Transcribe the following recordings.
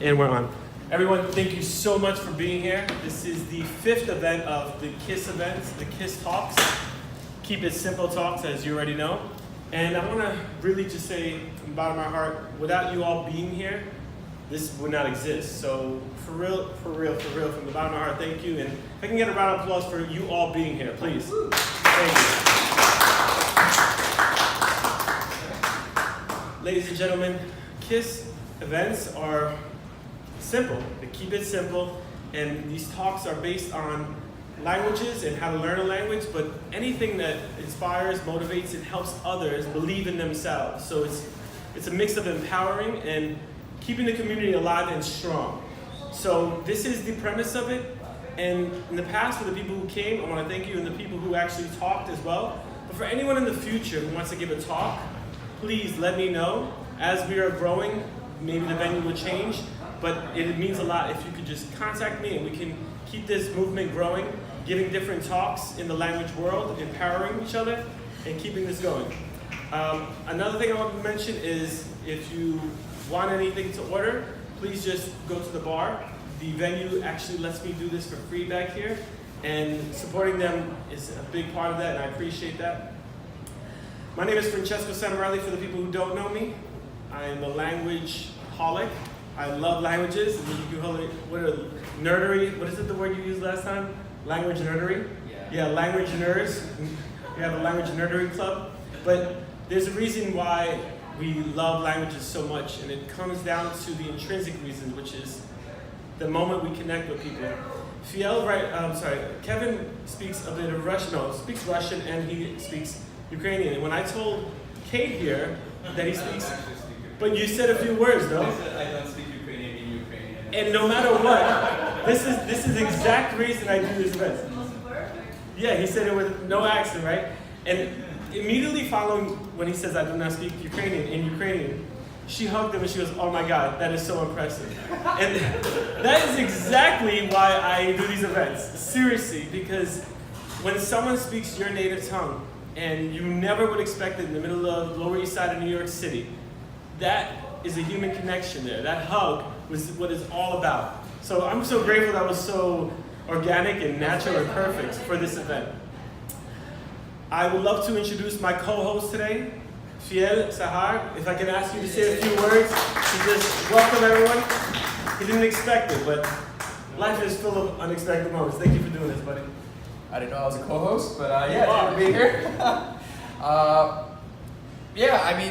And we're on. Everyone, thank you so much for being here. This is the 5th event of the KISS events, the KISS Talks. Keep it simple talks, as you already know. And I want to really just say from the bottom of my heart, without you all being here, this would not exist. So for real, from the bottom of my heart, thank you. And if I can get a round of applause for you all being here, please. Thank you. Ladies and gentlemen, KISS events are simple. They keep it simple, and these talks are based on languages and how to learn a language, but anything that inspires, motivates, and helps others believe in themselves. So it's a mix of empowering and keeping the community alive and strong. So this is the premise of it, and in the past, for the people who came, I want to thank you, and the people who actually talked as well. But for anyone in the future who wants to give a talk, please let me know. As we are growing, maybe the venue will change, but it means a lot if you could just contact me and we can keep this movement growing, giving different talks in the language world, empowering each other, and keeping this going. Another thing I want to mention is if you want anything to order, please just go to the bar. The venue actually lets me do this for free back here, and supporting them is a big part of that, and I appreciate that. My name is Francesco Samarelli, for the people who don't know me. I'm a language holic. I love languages. Nerdery. What is it, the word you used last time? Language nerdery? Yeah, language nerds. We have a language nerdery club. But there's a reason why we love languages so much, and it comes down to the intrinsic reasons, which is the moment we connect with people. Kevin speaks a bit of Russian, speaks Russian, and he speaks Ukrainian. And when I told Kate here that he speaks, but you said a few words, though. I don't speak Ukrainian in Ukrainian. And no matter what, this is the exact reason I do this event. Yeah, he said it with no accent, right? And immediately following when he says I do not speak Ukrainian, she hugged him and she goes, "Oh my God, that is so impressive." And that is exactly why I do these events. Seriously, because when someone speaks your native tongue, and you never would expect it in the middle of Lower East Side of New York City, that is a human connection there. That hug was what it's all about. So I'm so grateful that was so organic and natural and perfect for this event. I would love to introduce my co-host today, Fiel Sahar. If I can ask you to say a few words to just welcome everyone. He didn't expect it, but life is full of unexpected moments. Thank you for doing this, buddy. I didn't know I was a co-host, but yeah, good to be here.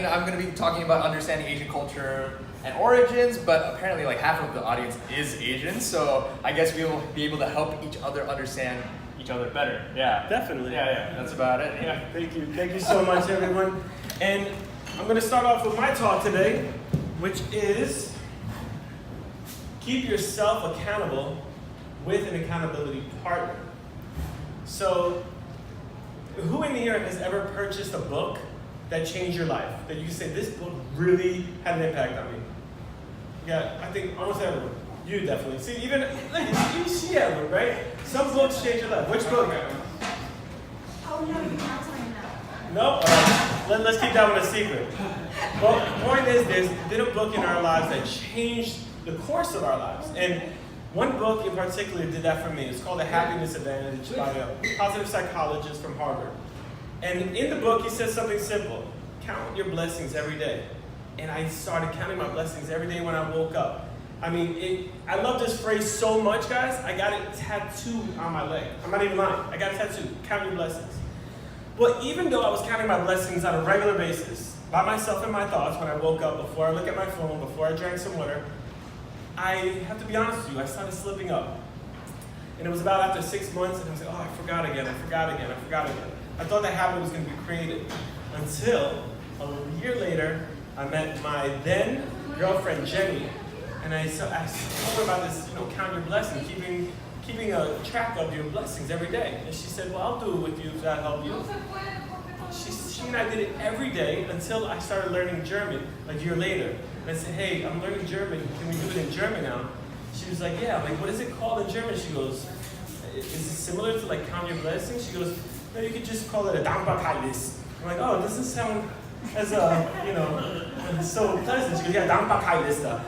I'm going to be talking about understanding Asian culture and origins, but apparently like half of the audience is Asian, so I guess we'll be able to help each other understand each other better. Yeah. Definitely. Yeah, that's about it. Yeah. Thank you so much, everyone. And I'm going to start off with my talk today, which is keep yourself accountable with an accountability partner. So, who in here has ever purchased a book that changed your life? That you can say, this book really had an impact on me? Yeah, I think almost everyone. You definitely. See, even, you see everyone, right? Some books change your life. Which book? Oh, no, you're not telling that. No? Let's keep that one a secret. Well, the point is, there's been a book in our lives that changed the course of our lives. And one book in particular did that for me. It's called The Happiness Advantage by a positive psychologist from Harvard. And in the book, he says something simple. Count your blessings every day. And I started counting my blessings every day when I woke up. I mean, I love this phrase so much, guys. I got it tattooed on my leg. I'm not even lying. I got it tattooed. Count your blessings. But even though I was counting my blessings on a regular basis, by myself and my thoughts when I woke up, before I look at my phone, before I drank some water, I have to be honest with you, I started slipping up. And it was about after 6 months, and I was like, oh, I forgot again. I thought that habit was going to be created. Until a year later, I met my then girlfriend, Jenny, and I told her about this, count your blessings, keeping a track of your blessings every day. And she said, well, I'll do it with you if that helps you. She and I did it every day until I started learning German a year later. And I said, hey, I'm learning German. Can we do it in German now? She was like, yeah. I'm like, what is it called in German? She goes, is it similar to like count your blessings? She goes, no, you could just call it a Dankbarkeitsliste. I'm like, oh, it doesn't sound as so pleasant. She goes, yeah, Dankbarkeitsliste.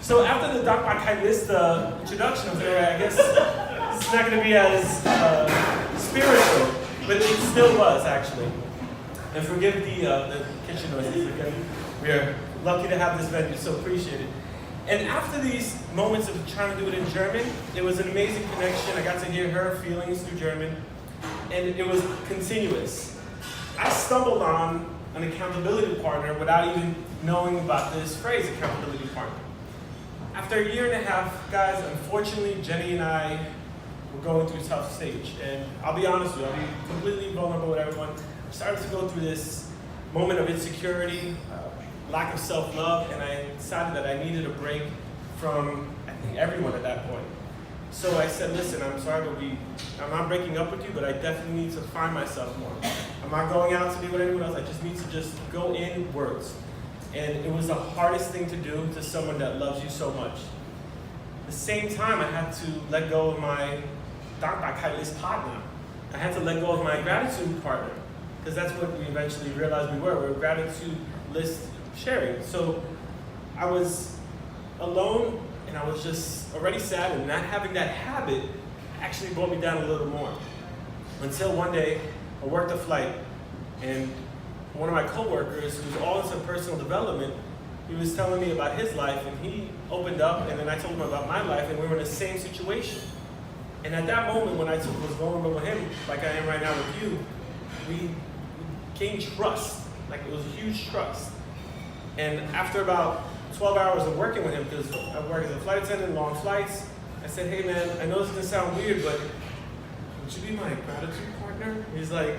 So after the Doc by Kailista introduction, I was like, all right, I guess it's not going to be as spiritual, but it still was actually. And forgive the kitchen noises again. We are lucky to have this venue, so appreciate it. And after these moments of trying to do it in German, it was an amazing connection. I got to hear her feelings through German, and it was continuous. I stumbled on an accountability partner without even knowing about this phrase, accountability partner. After a year and a half, guys, unfortunately, Jenny and I were going through a tough stage. And I'll be honest with you, I'll be completely vulnerable with everyone. I started to go through this moment of insecurity, lack of self-love, and I decided that I needed a break from, I think, everyone at that point. So I said, listen, I'm sorry, but I'm not breaking up with you, but I definitely need to find myself more. I'm not going out to be with anyone else. I just need to just go inwards. And it was the hardest thing to do to someone that loves you so much. At the same time, I had to let go of my Dankbarkeit partner. I had to let go of my gratitude partner, because that's what we eventually realized we were. We were gratitude list sharing. So I was alone, and I was just already sad, and not having that habit actually brought me down a little more. Until one day, I worked a flight, and one of my coworkers, who's all into personal development, he was telling me about his life, and he opened up, and then I told him about my life, and we were in the same situation. And at that moment, when I was vulnerable with him, like I am right now with you, we gained trust. Like, it was a huge trust. And after about 12 hours of working with him, because I work as a flight attendant, long flights, I said, hey man, I know this is gonna sound weird, but would you be my gratitude partner? He's like,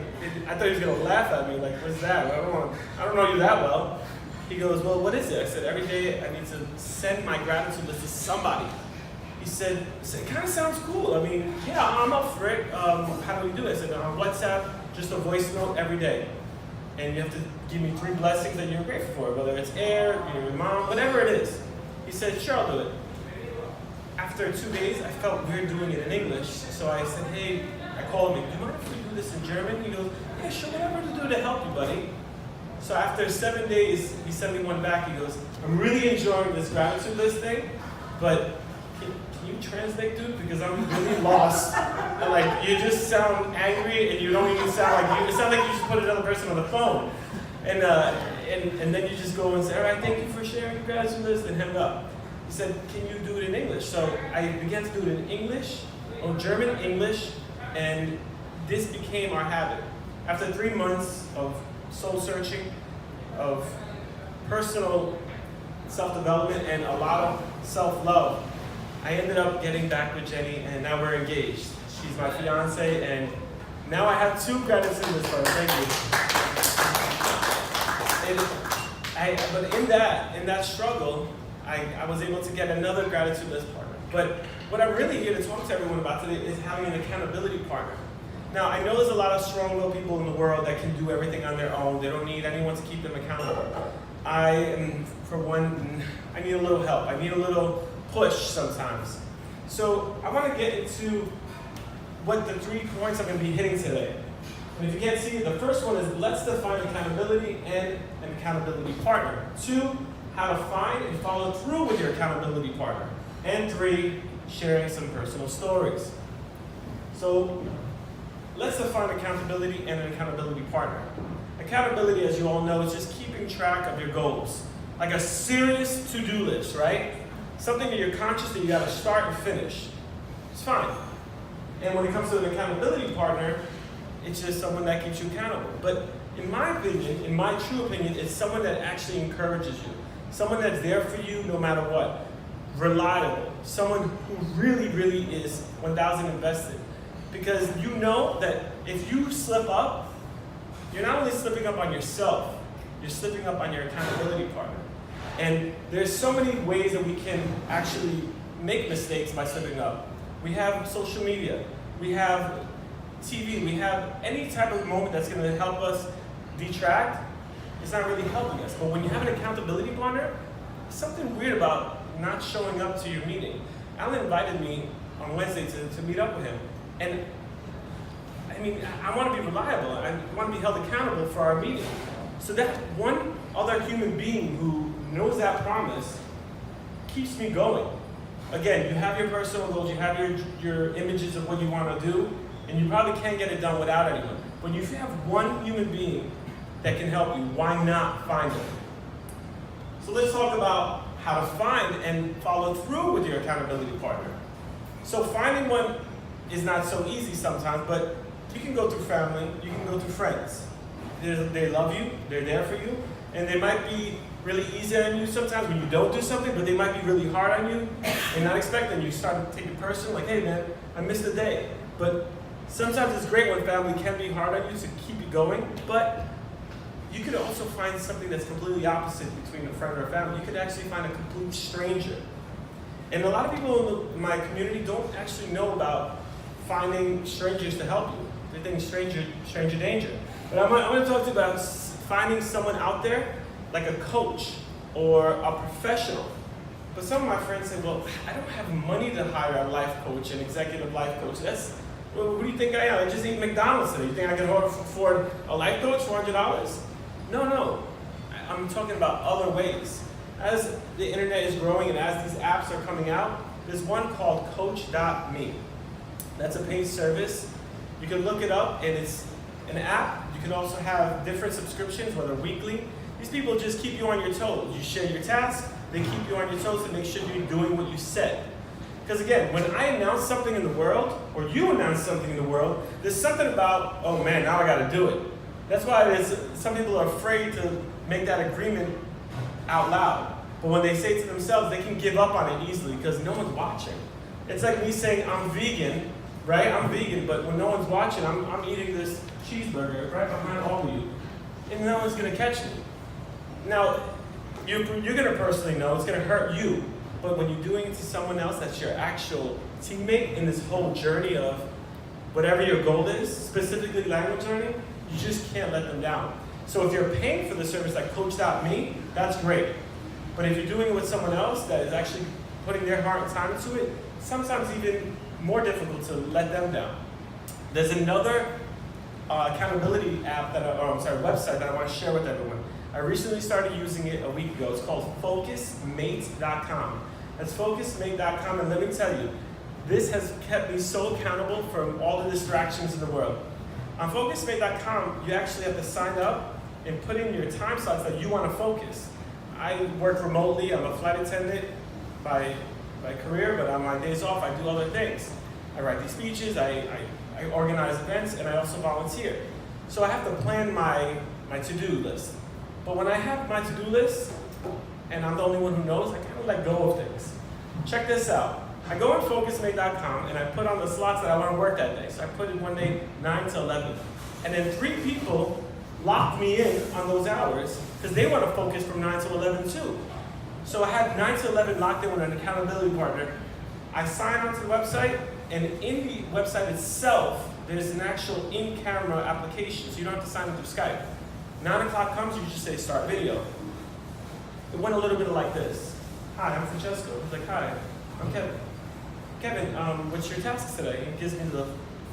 I thought he was gonna laugh at me, like, what's that? I don't know you that well. He goes, well, what is it? I said, every day I need to send my gratitude list to somebody. He said, it kind of sounds cool. I mean, yeah, I'm up for it. How do we do it? I said, on WhatsApp, just a voice note every day. And you have to give me 3 blessings that you're grateful for, whether it's air, your mom, whatever it is. He said, sure, I'll do it. After 2 days, I felt weird doing it in English. So I said, hey, I called him, do you mind if we do this in German? He goes, yeah, sure, whatever to do to help you, buddy. So after 7 days, he sent me one back. He goes, I'm really enjoying this gratitude list thing, but can you translate, dude? Because I'm really lost. And like, you just sound angry, and you don't even sound like you. It sounds like you just put another person on the phone. And then you just go and say, all right, thank you for sharing your gratitude list, and hang up. He said, can you do it in English? So I began to do it in English, or German, English, and this became our habit. After 3 months of soul searching, of personal self-development, and a lot of self-love, I ended up getting back with Jenny, and now we're engaged. She's my fiance, and now I have 2 gratitude lists for her. Thank you. But in that struggle, I was able to get another gratitude list partner. But what I'm really here to talk to everyone about today is having an accountability partner. Now, I know there's a lot of strong-willed people in the world that can do everything on their own. They don't need anyone to keep them accountable. I am, for one, I need a little help. I need a little push sometimes. So I want to get into what the 3 points I'm going to be hitting today. And if you can't see, the first one is let's define accountability and an accountability partner. 2, how to find and follow through with your accountability partner. And 3, sharing some personal stories. So let's define accountability and an accountability partner. Accountability, as you all know, is just keeping track of your goals. Like a serious to-do list, right? Something that you're conscious that you gotta start and finish. It's fine. And when it comes to an accountability partner, it's just someone that keeps you accountable. But in my opinion, in my true opinion, it's someone that actually encourages you. Someone that's there for you no matter what. Reliable. Someone who really, really is 1,000 invested. Because you know that if you slip up, you're not only slipping up on yourself, you're slipping up on your accountability partner. And there's so many ways that we can actually make mistakes by slipping up. We have social media, we have TV, we have any type of moment that's going to help us detract. It's not really helping us. But when you have an accountability partner, there's something weird about not showing up to your meeting. Alan invited me on Wednesday to meet up with him. And I mean, I want to be reliable. I want to be held accountable for our meeting. So that one other human being who knows that promise keeps me going. Again, you have your personal goals, you have your images of what you want to do, and you probably can't get it done without anyone. But if you have one human being that can help you, why not find them? So let's talk about how to find and follow through with your accountability partner. So finding one is not so easy sometimes, but you can go through family, you can go through friends. They love you, they're there for you, and they might be really easy on you sometimes when you don't do something, but they might be really hard on you and not expecting you. Start to take it personal, like, hey man, I missed a day. But sometimes it's great when family can be hard on you to keep you going, but you could also find something that's completely opposite between a friend or a family. You could actually find a complete stranger. And a lot of people in my community don't actually know about finding strangers to help you. They think stranger danger. But I'm going to talk to you about finding someone out there, like a coach or a professional. But some of my friends say, well, I don't have money to hire a life coach, an executive life coach. Well, what do you think I am? I just eat McDonald's today. You think I can afford a life coach for $100? No. I'm talking about other ways. As the internet is growing and as these apps are coming out, there's one called Coach.me. That's a paid service. You can look it up, and it's an app. You can also have different subscriptions, whether weekly. These people just keep you on your toes. You share your tasks, they keep you on your toes to make sure you're doing what you said. Because again, when I announce something in the world, or you announce something in the world, there's something about, oh man, now I gotta do it. That's why some people are afraid to make that agreement out loud. But when they say to themselves, they can give up on it easily because no one's watching. It's like me saying, I'm vegan, right? I'm vegan, but when no one's watching, I'm eating this cheeseburger right behind all of you. And no one's gonna catch me. Now, you're gonna personally know, it's gonna hurt you. But when you're doing it to someone else that's your actual teammate in this whole journey of whatever your goal is, specifically language learning, you just can't let them down. So if you're paying for the service like Coach.me, that's great. But if you're doing it with someone else that is actually putting their heart and time into it, sometimes even more difficult to let them down. There's another accountability app website that I want to share with everyone. I recently started using it a week ago. It's called FocusMate.com. That's FocusMate.com, and let me tell you, this has kept me so accountable from all the distractions in the world. On FocusMate.com, you actually have to sign up and put in your time slots that you want to focus. I work remotely. I'm a flight attendant by career, but on my days off, I do other things. I write these speeches, I organize events, and I also volunteer. So I have to plan my to-do list. But when I have my to-do list, and I'm the only one who knows, I kind of let go of things. Check this out. I go on FocusMate.com, and I put on the slots that I want to work that day. So I put in one day, 9 to 11. And then 3 people locked me in on those hours because they want to focus from 9 to 11 too. So I had 9 to 11 locked in with an accountability partner. I sign onto the website, and in the website itself, there's an actual in-camera application, so you don't have to sign up through Skype. 9 o'clock comes, you just say start video. It went a little bit like this. Hi, I'm Francesco. He's like, hi, I'm Kevin. Kevin, what's your tasks today? He gives me the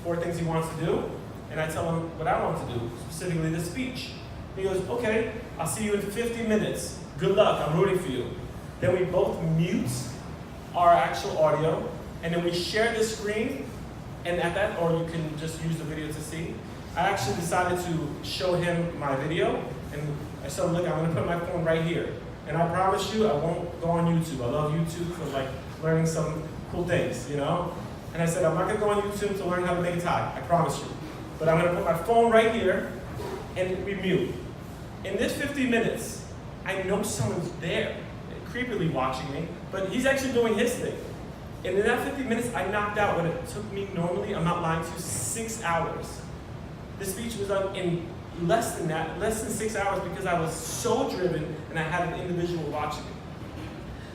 4 things he wants to do, and I tell him what I want to do, specifically the speech. He goes, okay, I'll see you in 50 minutes. Good luck, I'm rooting for you. Then we both mute our actual audio, and then we share the screen, and at that, or you can just use the video to see. I actually decided to show him my video, and I said, look, I'm gonna put my phone right here. And I promise you, I won't go on YouTube. I love YouTube for like learning some cool things, you know? And I said, I'm not gonna go on YouTube to learn how to make a tie, I promise you. But I'm gonna put my phone right here, and we mute. In this 50 minutes, I know someone's there, creepily watching me, but he's actually doing his thing. And in that 50 minutes, I knocked out what it took me normally, I'm not lying to you, 6 hours. The speech was done in less than that, less than 6 hours, because I was so driven and I had an individual watching me.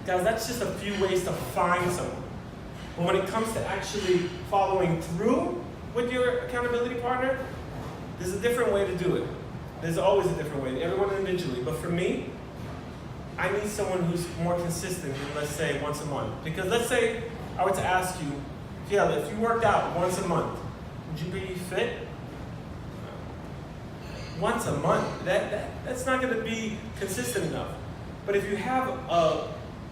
Guys, that's just a few ways to find someone. But when it comes to actually following through with your accountability partner, there's a different way to do it. There's always a different way, everyone individually. But for me, I need someone who's more consistent than, let's say, once a month. Because let's say I were to ask you, yeah, if you worked out once a month, would you be fit? Once a month, that's not going to be consistent enough. But if you have a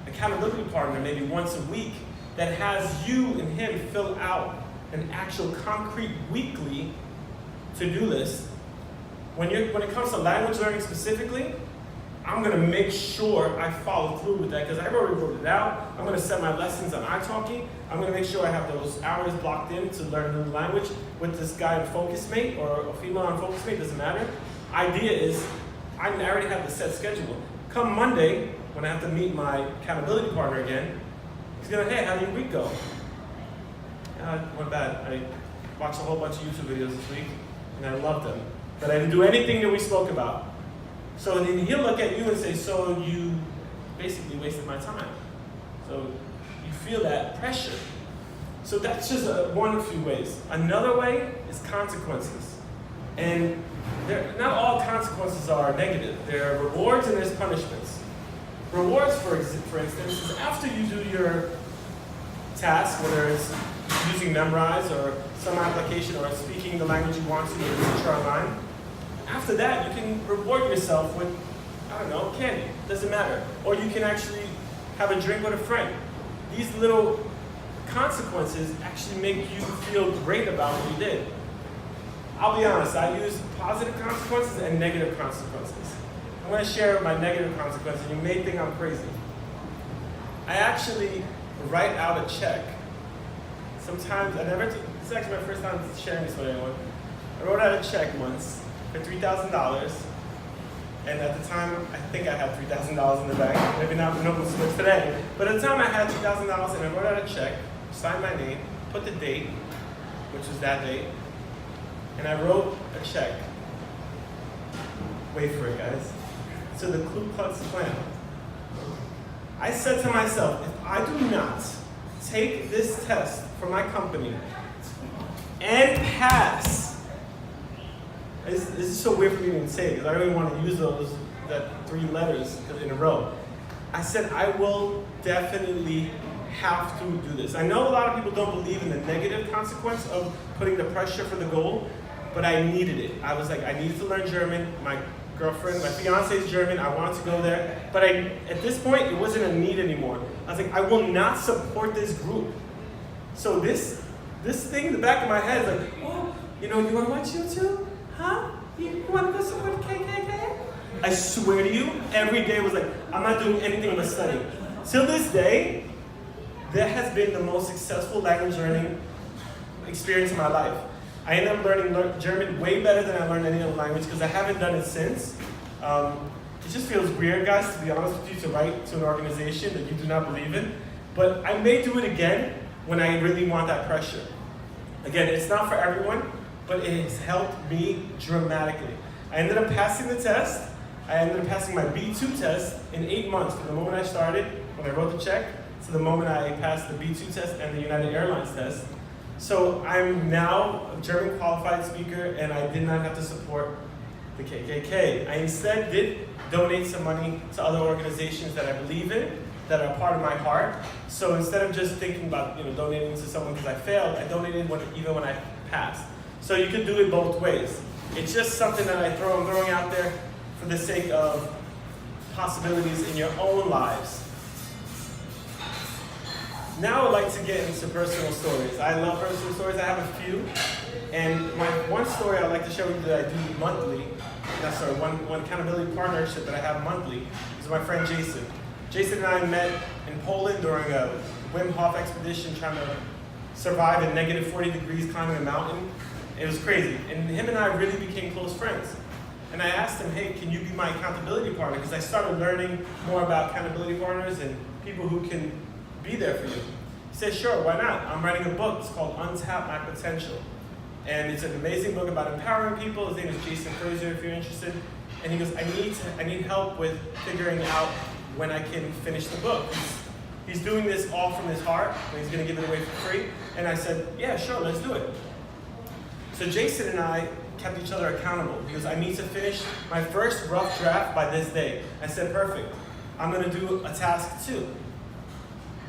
accountability partner maybe once a week that has you and him fill out an actual concrete weekly to-do list. When it comes to language learning specifically, I'm gonna make sure I follow through with that because I already wrote it out. I'm gonna set my lessons on iTalki. I'm gonna make sure I have those hours blocked in to learn a new language with this guy in FocusMate or a female on FocusMate, doesn't matter. Idea is, I already have the set schedule. Come Monday, when I have to meet my accountability partner again, he's gonna, hey, how did your week go? It went bad. I watched a whole bunch of YouTube videos this week, and I loved them. But I didn't do anything that we spoke about. So then he'll look at you and say, so you basically wasted my time. So you feel that pressure. So that's just one of few ways. Another way is consequences. And not all consequences are negative. There are rewards and there's punishments. Rewards, for instance, is after you do your task, whether it's using Memrise or some application or speaking the language you want to with a teacher online, after that, you can reward yourself with, I don't know, candy. Doesn't matter. Or you can actually have a drink with a friend. These little consequences actually make you feel great about what you did. I'll be honest, I use positive consequences and negative consequences. I'm going to share my negative consequences. You may think I'm crazy. I actually write out a check. Sometimes, this is actually my first time sharing this with anyone. I wrote out a check once for $3,000, and at the time, I think I had $3,000 in the bank. Maybe not so much today, but at the time I had $2,000, and I wrote out a check, signed my name, put the date, which was that date, and I wrote a check. Wait for it, guys. To the Ku Klux Klan. I said to myself, if I do not take this test for my company and pass. This is so weird for me to even say because I don't even want to use that 3 letters in a row. I said I will definitely have to do this. I know a lot of people don't believe in the negative consequence of putting the pressure for the goal, but I needed it. I was like, I needed to learn German. My girlfriend, my fiance is German. I wanted to go there, but at this point, it wasn't a need anymore. I was like, I will not support this group. So this thing in the back of my head is like, oh, you want to watch YouTube? Huh? You want to go support the KKK? I swear to you, every day was like, I'm not doing anything but studying. Till this day, that has been the most successful language learning experience in my life. I ended up learning German way better than I learned any other language because I haven't done it since. It just feels weird, guys, to be honest with you, to write to an organization that you do not believe in. But I may do it again when I really want that pressure. Again, it's not for everyone, but it has helped me dramatically. I ended up passing the test. I ended up passing my B2 test in 8 months from the moment I started, when I wrote the check, to the moment I passed the B2 test and the United Airlines test. So I'm now a German qualified speaker and I did not have to support the KKK. I instead did donate some money to other organizations that I believe in, that are part of my heart. So instead of just thinking about donating to someone because I failed, I donated even when I passed. So you could do it both ways. It's just something that I'm throwing out there for the sake of possibilities in your own lives. Now I'd like to get into personal stories. I love personal stories. I have a few. And my one story I'd like to share with you that I do monthly, one accountability partnership that I have monthly, is my friend Jason. Jason and I met in Poland during a Wim Hof expedition trying to survive in negative 40 degrees climbing a mountain. It was crazy. And him and I really became close friends. And I asked him, hey, can you be my accountability partner? Because I started learning more about accountability partners and people who can be there for you. He said, sure, why not? I'm writing a book. It's called Untap My Potential. And it's an amazing book about empowering people. His name is Jason Fraser, if you're interested. And he goes, I need help with figuring out when I can finish the book. He's doing this all from his heart, and he's going to give it away for free. And I said, yeah, sure, let's do it. So Jason and I kept each other accountable because I need to finish my first rough draft by this day. I said, perfect. I'm going to do a task 2.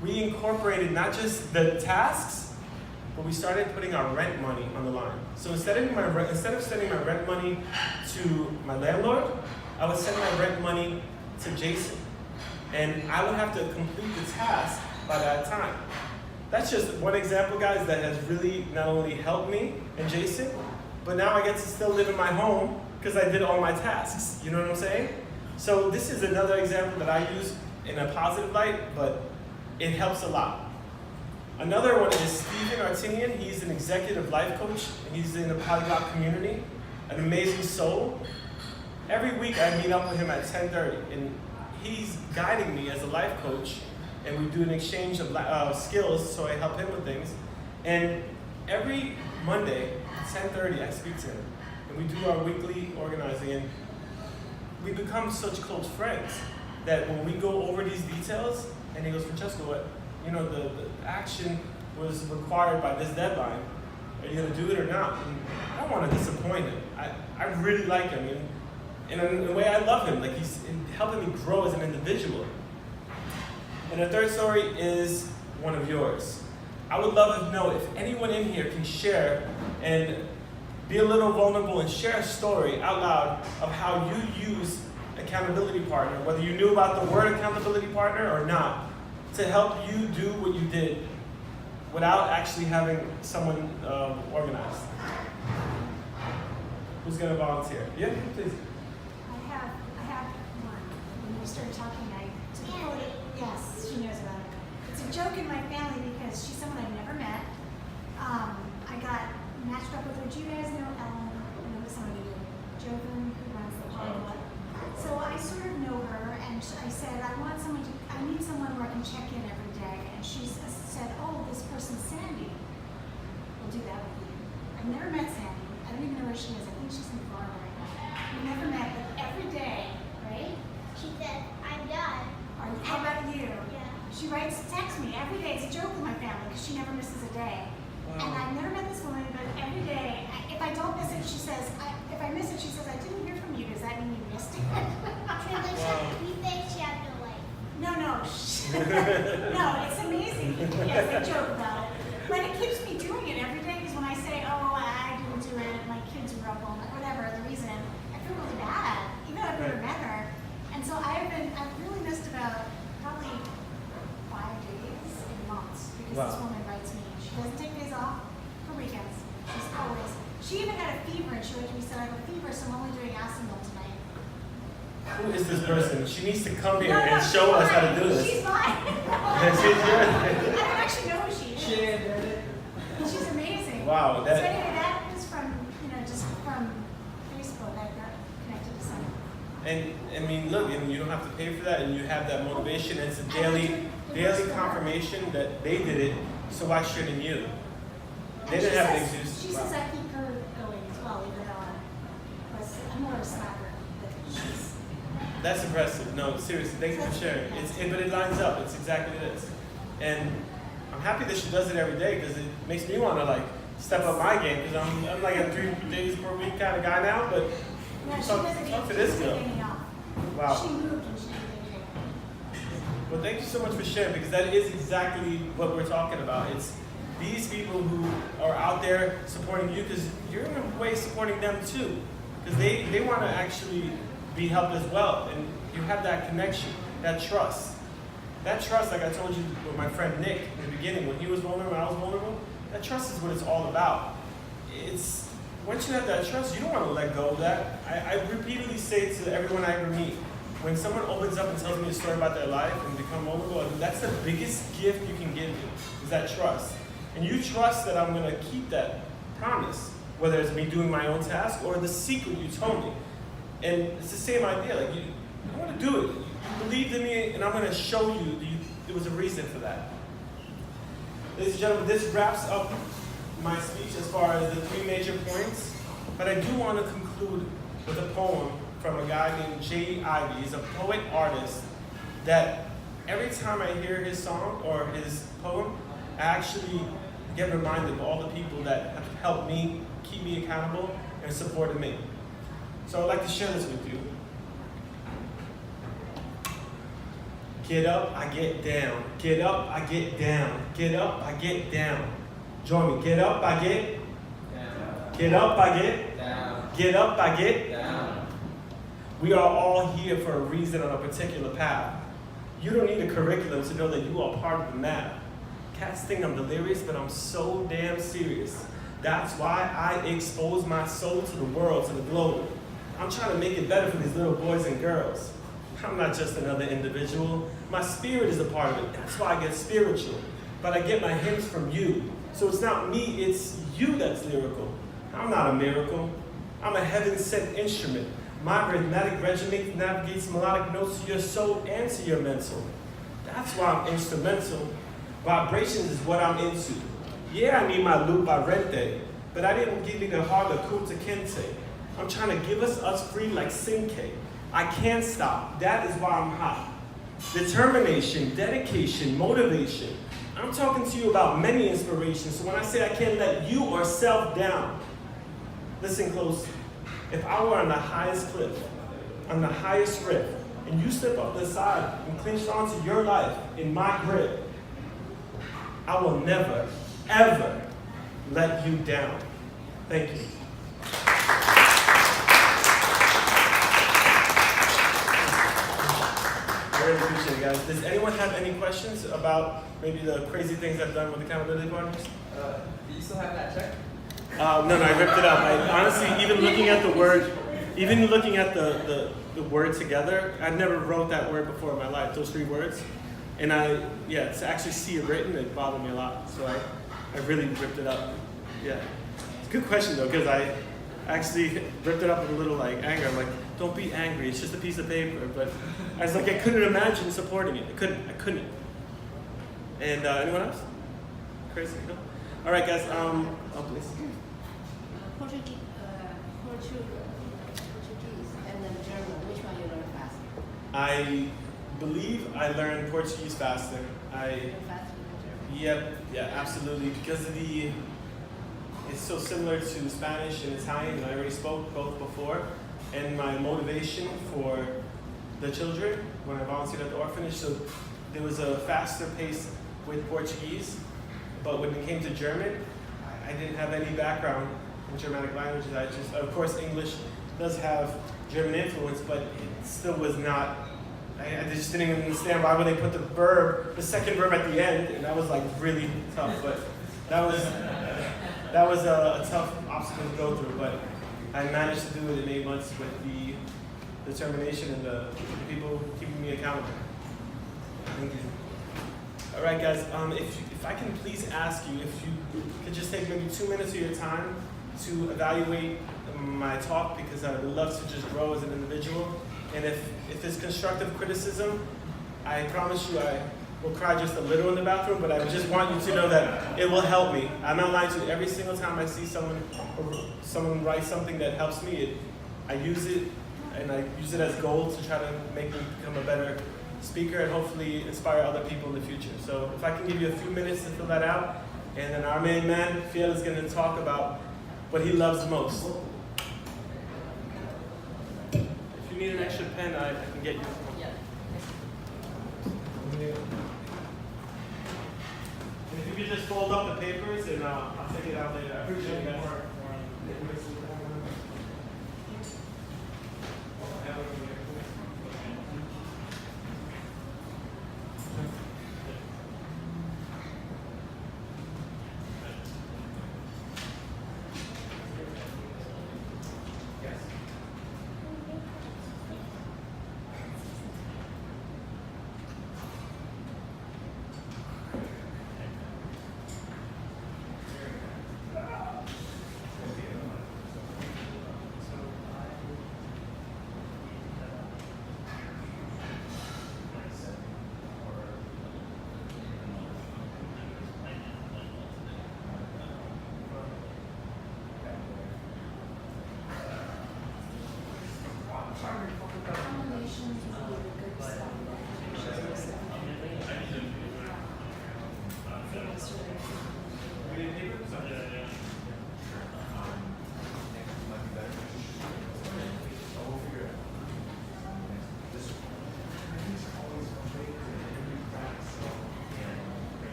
We incorporated not just the tasks, but we started putting our rent money on the line. So instead of sending my rent money to my landlord, I would send my rent money to Jason. and I would have to complete the task by that time. That's just one example, guys, that has really not only helped me and Jason, but now I get to still live in my home because I did all my tasks. You know what I'm saying? So this is another example that I use in a positive light, but it helps a lot. Another one is Stephen Artinian. He's an executive life coach, and he's in the polyglot community, an amazing soul. Every week I meet up with him at 10:30, and he's guiding me as a life coach, and we do an exchange of skills, so I help him with things. And every Monday at 10:30 I speak to him, and we do our weekly organizing, and we become such close friends that when we go over these details, and he goes, Francesco, what? You know, the action was required by this deadline. Are you going to do it or not? And I don't want to disappoint him. I really like him. And in a way, I love him. Like, he's helping me grow as an individual. And the third story is one of yours. I would love to know if anyone in here can share and be a little vulnerable and share a story out loud of how you use accountability partner, whether you knew about the word accountability partner or not, to help you do what you did without actually having someone organized. Who's going to volunteer? Yeah, please. I have one. When we started talking, I took a photo. Yes, she knows about it. It's a joke in my family because she's someone I've never met. I got matched up with her. Do you guys know Ellen? I know some of you do. Jovan, who runs the Hollywood. So I sort of know her, and I said, I need someone where I can check in every day. And she said, oh, this person's Sandy. We'll do that with you. I've never met Sandy. I don't even know where she is. I think she's in Florida right now. We never met, but every day, right? She said, I'm done. How about you? Yeah. She texts me every day. It's a joke with my family because she never misses a day. Wow. And I've never met this woman, but every day, if I don't miss it, she says, if I miss it, she says, I didn't hear from you. Does that mean you missed it? You think she had no life. No. No, it's amazing. Yes, I joke about it. But it keeps me doing it every day because when I say, oh, I didn't do it, my kids were up home, whatever the reason, I feel really bad, even though I've never met her. And so I've really missed about probably 5 days in months because this woman writes me. She doesn't take days off for weekends. She even had a fever and she went to me and said, I have a fever, so I'm only doing Asimil tonight. Who is this person? She needs to come here and show us how to do this. She's mine. She's yours. I don't actually know who she is. She did it. She's amazing. Wow. So anyway, that was from, just from Facebook. I got connected to someone. And I mean, look, and you don't have to pay for that, and you have that motivation. And it's a daily confirmation that they did it. So why shouldn't you? They didn't have an excuse. She says I keep her going as well, even though I'm more of a slacker. But she's. That's impressive. No, seriously, thank you for sharing. But it lines up. It's exactly this. And I'm happy that she does it every day because it makes me want to step up my game because I'm like a 3 days per week kind of guy now. But Yeah, talk to this girl. Wow. She moved and she didn't take any off. Well, thank you so much for sharing because that is exactly what we're talking about. It's these people who are out there supporting you because you're in a way supporting them too because they want to actually be helped as well, and you have that connection, that trust. That trust, like I told you with my friend Nick in the beginning, when he was vulnerable and I was vulnerable, that trust is what it's all about. It's once you have that trust, you don't want to let go of that. I repeatedly say to everyone I ever meet, when someone opens up and tells me a story about their life and become vulnerable, that's the biggest gift you can give me, is that trust. And you trust that I'm going to keep that promise, whether it's me doing my own task or the secret you told me. And it's the same idea. I want to do it. You believed in me, and I'm going to show you there was a reason for that. Ladies and gentlemen, this wraps up my speech as far as the 3 major points. But I do want to conclude with a poem from a guy named J. Ivy. He's a poet artist that every time I hear his song or his poem, I actually get reminded of all the people that have helped me, keep me accountable, and supported me. So I'd like to share this with you. Get up, I get down. Get up, I get down. Get up, I get down. Join me. Get up, I get down. Get up, I get down. Get up, I get down. We are all here for a reason on a particular path. You don't need a curriculum to know that you are part of the map. Cats think I'm delirious, but I'm so damn serious. That's why I expose my soul to the world, to the globe. I'm trying to make it better for these little boys and girls. I'm not just another individual. My spirit is a part of it. That's why I get spiritual. But I get my hymns from you. So it's not me, it's you that's lyrical. I'm not a miracle. I'm a heaven-sent instrument. My rhythmic regimen navigates melodic notes to your soul and to your mental. That's why I'm instrumental. Vibrations is what I'm into. Yeah, I need my loop by Rente, but I didn't give you the heart of Kunta Kinte. I'm trying to give us free like Sinke. I can't stop. That is why I'm hot. Determination, dedication, motivation. I'm talking to you about many inspirations. So when I say I can't let you or self down, listen close. If I were on the highest cliff, on the highest rift, and you step up the side and clinch onto your life in my grip, I will never, ever let you down. Thank you. I really appreciate it, guys. Does anyone have any questions about maybe the crazy things I've done with accountability partners? Do you still have that check? No, I ripped it up. I honestly, even looking at the word, even looking at the word together, I never wrote that word before in my life, those 3 words. And to actually see it written, it bothered me a lot. So I really ripped it up. Yeah. It's a good question though, because I actually ripped it up with a little like anger. I'm like, don't be angry, it's just a piece of paper. But I was like, I couldn't imagine supporting it. I couldn't. And anyone else? Crazy, no? All right, guys, please. Portuguese and then German. Which one you learn faster? I believe I learned Portuguese faster. Faster than German? Yeah, absolutely. Because of it's so similar to Spanish and Italian, and I already spoke both before. And my motivation for the children when I volunteered at the orphanage, so there was a faster pace with Portuguese, but when it came to German, I didn't have any background in Germanic languages. Of course, English does have German influence, but it still was not. I just didn't even understand why would they put the second verb at the end, and that was like really tough. But that was a tough obstacle to go through. But I managed to do it in 8 months with the determination and the people keeping me accountable. Thank you. All right, guys. If I can please ask you, if you could just take maybe 2 minutes of your time to evaluate my talk, because I would love to just grow as an individual. And if it's constructive criticism, I promise you I will cry just a little in the bathroom, but I just want you to know that it will help me. I'm not lying to you. Every single time I see someone write something that helps me, I use it, and I use it as gold to try to make me become a better speaker and hopefully inspire other people in the future. So if I can give you a few minutes to fill that out, and then our main man, Fiel, is going to talk about what he loves most. If you need an extra pen, I can get you. Yeah. And if you could just fold up the papers, and I'll take it out later. I appreciate you guys.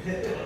Hit it.